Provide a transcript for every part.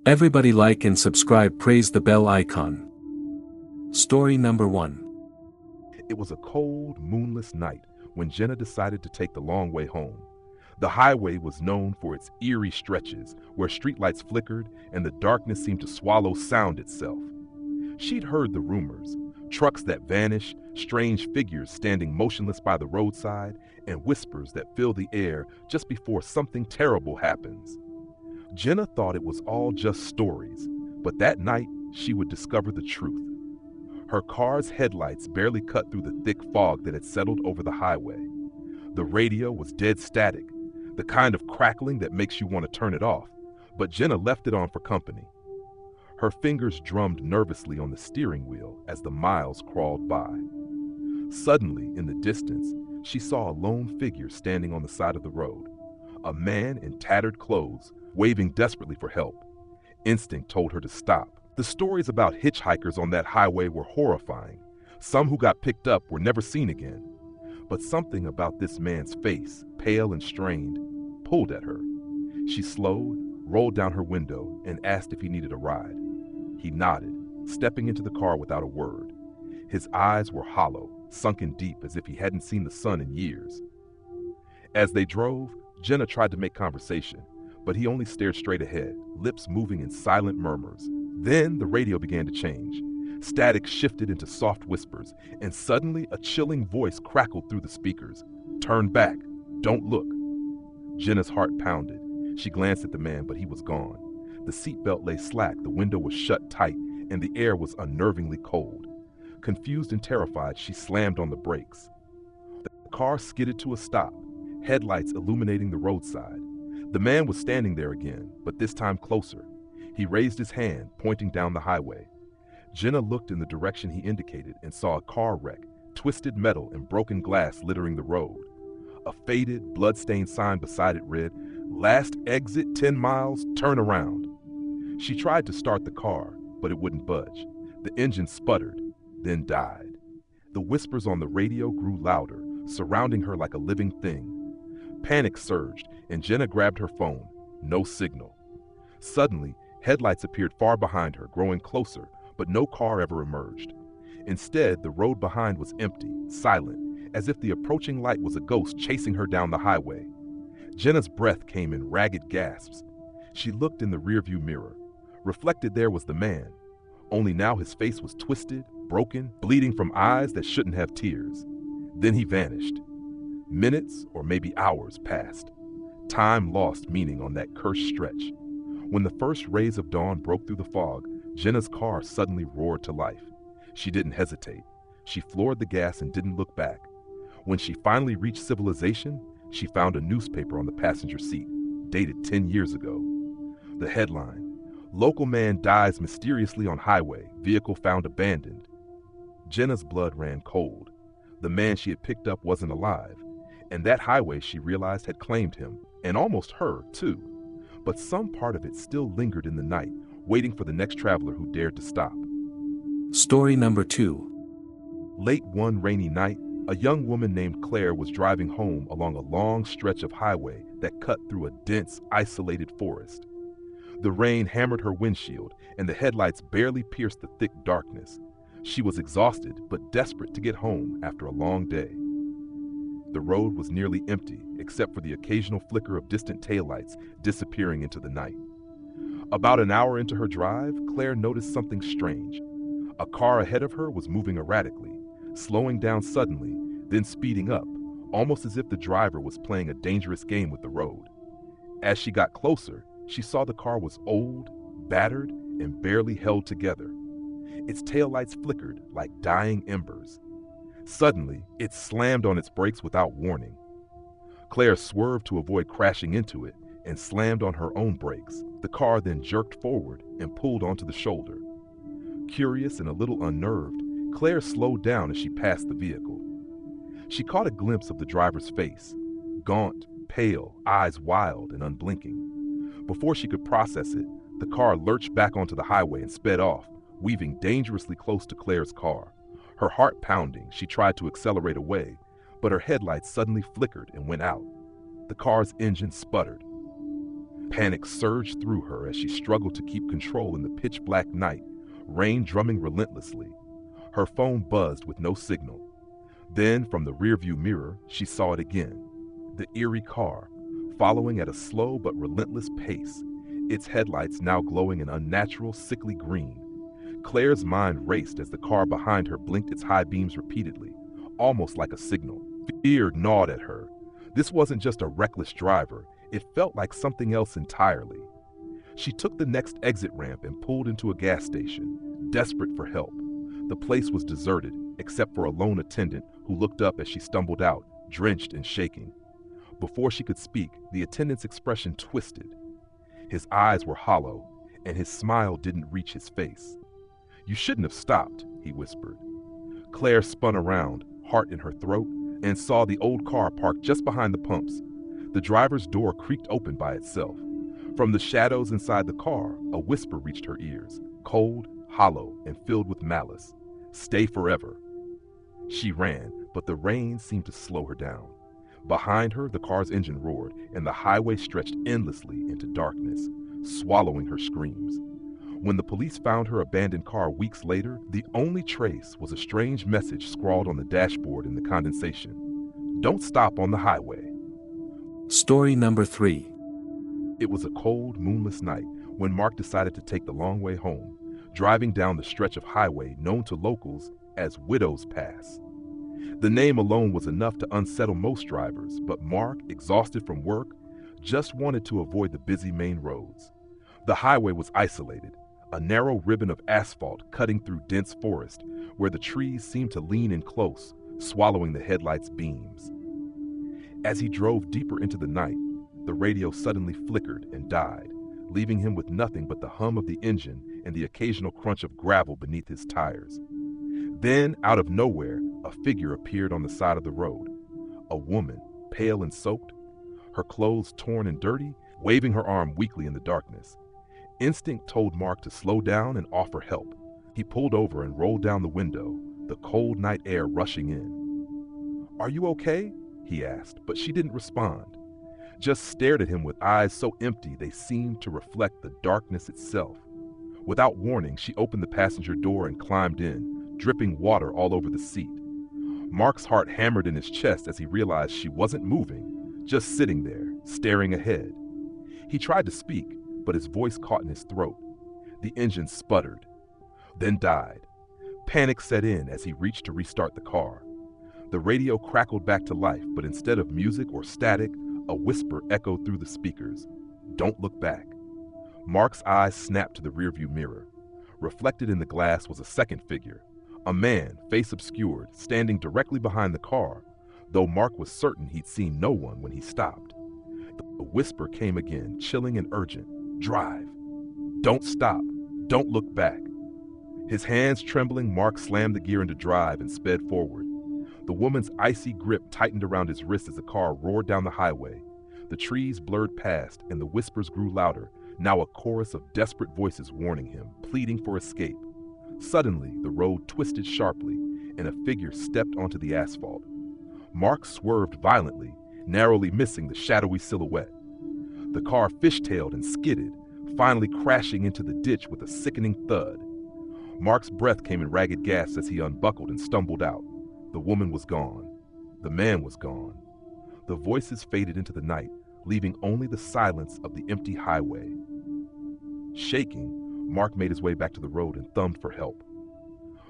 Everybody like and subscribe, praise the bell icon. Story number 1. It was a cold, moonless night when Jenna decided to take the long way home. The highway was known for its eerie stretches where streetlights flickered and the darkness seemed to swallow sound itself. She'd heard the rumors, trucks that vanish, strange figures standing motionless by the roadside, and whispers that fill the air just before something terrible happens. Jenna thought it was all just stories, but that night she would discover the truth. Her car's headlights barely cut through the thick fog that had settled over the highway. The radio was dead static, the kind of crackling that makes you want to turn it off, but Jenna left it on for company. Her fingers drummed nervously on the steering wheel as the miles crawled by. Suddenly, in the distance, she saw a lone figure standing on the side of the road. A man in tattered clothes, waving desperately for help. Instinct told her to stop. The stories about hitchhikers on that highway were horrifying. Some who got picked up were never seen again. But something about this man's face, pale and strained, pulled at her. She slowed, rolled down her window, and asked if he needed a ride. He nodded, stepping into the car without a word. His eyes were hollow, sunken deep as if he hadn't seen the sun in years. As they drove, Jenna tried to make conversation, but he only stared straight ahead, lips moving in silent murmurs. Then the radio began to change. Static shifted into soft whispers, and suddenly a chilling voice crackled through the speakers. "Turn back. Don't look." Jenna's heart pounded. She glanced at the man, but he was gone. The seatbelt lay slack, the window was shut tight, and the air was unnervingly cold. Confused and terrified, she slammed on the brakes. The car skidded to a stop, headlights illuminating the roadside. The man was standing there again, but this time closer. He raised his hand, pointing down the highway. Jenna looked in the direction he indicated and saw a car wreck, twisted metal and broken glass littering the road. A faded, blood-stained sign beside it read, "Last exit 10 miles, turn around." She tried to start the car, but it wouldn't budge. The engine sputtered, then died. The whispers on the radio grew louder, surrounding her like a living thing. Panic surged, and Jenna grabbed her phone. No signal. Suddenly, headlights appeared far behind her, growing closer, but no car ever emerged. Instead, the road behind was empty, silent, as if the approaching light was a ghost chasing her down the highway. Jenna's breath came in ragged gasps. She looked in the rearview mirror. Reflected there was the man, only now his face was twisted, broken, bleeding from eyes that shouldn't have tears. Then he vanished. Minutes or maybe hours passed. Time lost meaning on that cursed stretch. When the first rays of dawn broke through the fog, Jenna's car suddenly roared to life. She didn't hesitate. She floored the gas and didn't look back. When she finally reached civilization, she found a newspaper on the passenger seat, dated 10 years ago. The headline, "Local man dies mysteriously on highway, vehicle found abandoned." Jenna's blood ran cold. The man she had picked up wasn't alive, and that highway, she realized, had claimed him, and almost her, too. But some part of it still lingered in the night, waiting for the next traveler who dared to stop. Story number 2. Late one rainy night, a young woman named Claire was driving home along a long stretch of highway that cut through a dense, isolated forest. The rain hammered her windshield, and the headlights barely pierced the thick darkness. She was exhausted, but desperate to get home after a long day. The road was nearly empty, except for the occasional flicker of distant taillights disappearing into the night. About an hour into her drive, Claire noticed something strange. A car ahead of her was moving erratically, slowing down suddenly, then speeding up, almost as if the driver was playing a dangerous game with the road. As she got closer, she saw the car was old, battered, and barely held together. Its taillights flickered like dying embers. Suddenly, it slammed on its brakes without warning. Claire swerved to avoid crashing into it and slammed on her own brakes. The car then jerked forward and pulled onto the shoulder. Curious and a little unnerved, Claire slowed down as she passed the vehicle. She caught a glimpse of the driver's face, gaunt, pale, eyes wild and unblinking. Before she could process it, the car lurched back onto the highway and sped off, weaving dangerously close to Claire's car. Her heart pounding, she tried to accelerate away, but her headlights suddenly flickered and went out. The car's engine sputtered. Panic surged through her as she struggled to keep control in the pitch-black night, rain drumming relentlessly. Her phone buzzed with no signal. Then, from the rearview mirror, she saw it again. The eerie car, following at a slow but relentless pace, its headlights now glowing an unnatural, sickly green. Claire's mind raced as the car behind her blinked its high beams repeatedly, almost like a signal. Fear gnawed at her. This wasn't just a reckless driver, it felt like something else entirely. She took the next exit ramp and pulled into a gas station, desperate for help. The place was deserted, except for a lone attendant who looked up as she stumbled out, drenched and shaking. Before she could speak, the attendant's expression twisted. His eyes were hollow, and his smile didn't reach his face. "You shouldn't have stopped," he whispered. Claire spun around, heart in her throat, and saw the old car parked just behind the pumps. The driver's door creaked open by itself. From the shadows inside the car, a whisper reached her ears, cold, hollow, and filled with malice. "Stay forever." She ran, but the rain seemed to slow her down. Behind her, the car's engine roared, and the highway stretched endlessly into darkness, swallowing her screams. When the police found her abandoned car weeks later, the only trace was a strange message scrawled on the dashboard in the condensation. "Don't stop on the highway." Story number 3. It was a cold, moonless night when Mark decided to take the long way home, driving down the stretch of highway known to locals as Widow's Pass. The name alone was enough to unsettle most drivers, but Mark, exhausted from work, just wanted to avoid the busy main roads. The highway was isolated, a narrow ribbon of asphalt cutting through dense forest where the trees seemed to lean in close, swallowing the headlights' beams. As he drove deeper into the night, the radio suddenly flickered and died, leaving him with nothing but the hum of the engine and the occasional crunch of gravel beneath his tires. Then, out of nowhere, a figure appeared on the side of the road. A woman, pale and soaked, her clothes torn and dirty, waving her arm weakly in the darkness. Instinct told Mark to slow down and offer help. He pulled over and rolled down the window, the cold night air rushing in. "Are you okay?" he asked, but she didn't respond. Just stared at him with eyes so empty they seemed to reflect the darkness itself. Without warning, she opened the passenger door and climbed in, dripping water all over the seat. Mark's heart hammered in his chest as he realized she wasn't moving, just sitting there, staring ahead. He tried to speak, but his voice caught in his throat. The engine sputtered, then died. Panic set in as he reached to restart the car. The radio crackled back to life, but instead of music or static, a whisper echoed through the speakers. "Don't look back." Mark's eyes snapped to the rearview mirror. Reflected in the glass was a second figure, a man, face obscured, standing directly behind the car, though Mark was certain he'd seen no one when he stopped. The whisper came again, chilling and urgent. "Drive. Don't stop. Don't look back." His hands trembling, Mark slammed the gear into drive and sped forward. The woman's icy grip tightened around his wrist as the car roared down the highway. The trees blurred past, and the whispers grew louder, now a chorus of desperate voices warning him, pleading for escape. Suddenly, the road twisted sharply, and a figure stepped onto the asphalt. Mark swerved violently, narrowly missing the shadowy silhouette. The car fishtailed and skidded, finally crashing into the ditch with a sickening thud. Mark's breath came in ragged gasps as he unbuckled and stumbled out. The woman was gone. The man was gone. The voices faded into the night, leaving only the silence of the empty highway. Shaking, Mark made his way back to the road and thumbed for help.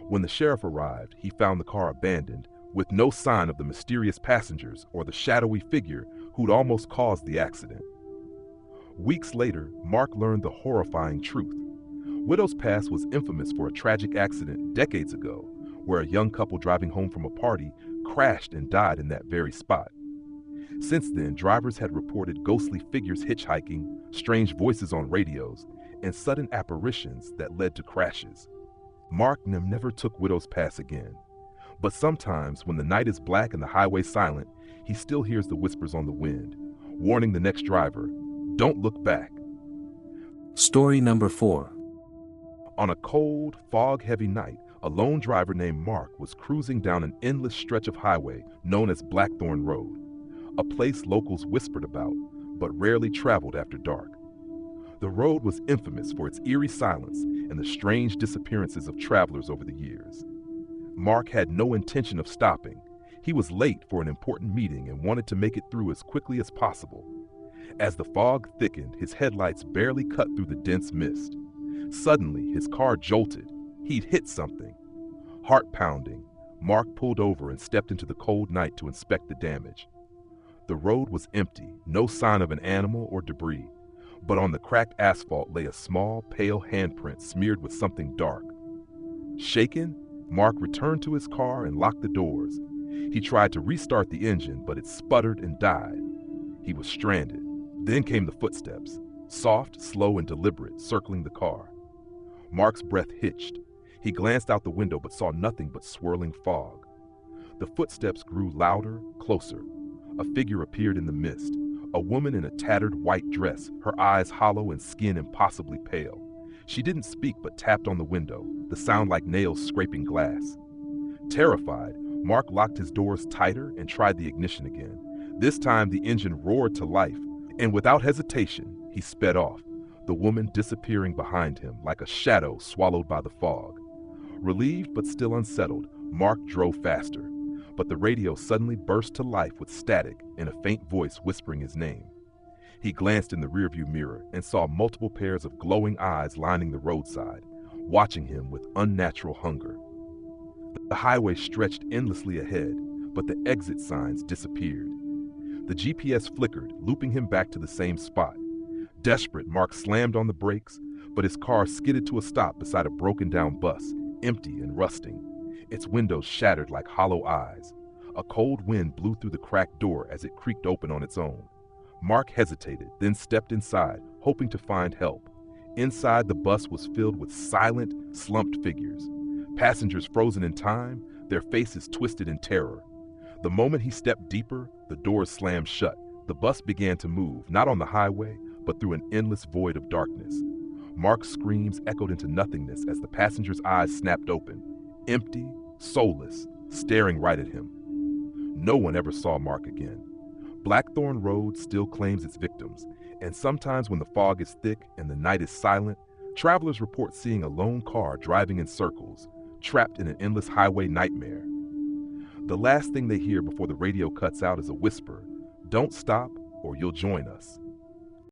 When the sheriff arrived, he found the car abandoned, with no sign of the mysterious passengers or the shadowy figure who'd almost caused the accident. Weeks later, Mark learned the horrifying truth. Widow's Pass was infamous for a tragic accident decades ago, where a young couple driving home from a party crashed and died in that very spot. Since then, drivers had reported ghostly figures hitchhiking, strange voices on radios, and sudden apparitions that led to crashes. Mark never took Widow's Pass again. But sometimes, when the night is black and the highway silent, he still hears the whispers on the wind, warning the next driver, "Don't look back." Story number 4. On a cold, fog-heavy night, a lone driver named Mark was cruising down an endless stretch of highway known as Blackthorn Road, a place locals whispered about, but rarely traveled after dark. The road was infamous for its eerie silence and the strange disappearances of travelers over the years. Mark had no intention of stopping. He was late for an important meeting and wanted to make it through as quickly as possible. As the fog thickened, his headlights barely cut through the dense mist. Suddenly, his car jolted. He'd hit something. Heart pounding, Mark pulled over and stepped into the cold night to inspect the damage. The road was empty, no sign of an animal or debris, but on the cracked asphalt lay a small, pale handprint smeared with something dark. Shaken, Mark returned to his car and locked the doors. He tried to restart the engine, but it sputtered and died. He was stranded. Then came the footsteps, soft, slow, and deliberate, circling the car. Mark's breath hitched. He glanced out the window but saw nothing but swirling fog. The footsteps grew louder, closer. A figure appeared in the mist, a woman in a tattered white dress, her eyes hollow and skin impossibly pale. She didn't speak but tapped on the window, the sound like nails scraping glass. Terrified, Mark locked his doors tighter and tried the ignition again. This time the engine roared to life, and without hesitation, he sped off, the woman disappearing behind him like a shadow swallowed by the fog. Relieved but still unsettled, Mark drove faster, but the radio suddenly burst to life with static and a faint voice whispering his name. He glanced in the rearview mirror and saw multiple pairs of glowing eyes lining the roadside, watching him with unnatural hunger. The highway stretched endlessly ahead, but the exit signs disappeared. The GPS flickered, looping him back to the same spot. Desperate, Mark slammed on the brakes, but his car skidded to a stop beside a broken-down bus, empty and rusting. Its windows shattered like hollow eyes. A cold wind blew through the cracked door as it creaked open on its own. Mark hesitated, then stepped inside, hoping to find help. Inside, the bus was filled with silent, slumped figures. Passengers frozen in time, their faces twisted in terror. The moment he stepped deeper, the doors slammed shut. The bus began to move, not on the highway, but through an endless void of darkness. Mark's screams echoed into nothingness as the passengers' eyes snapped open, empty, soulless, staring right at him. No one ever saw Mark again. Blackthorn Road still claims its victims, and sometimes when the fog is thick and the night is silent, travelers report seeing a lone car driving in circles, trapped in an endless highway nightmare. The last thing they hear before the radio cuts out is a whisper, "Don't stop or you'll join us."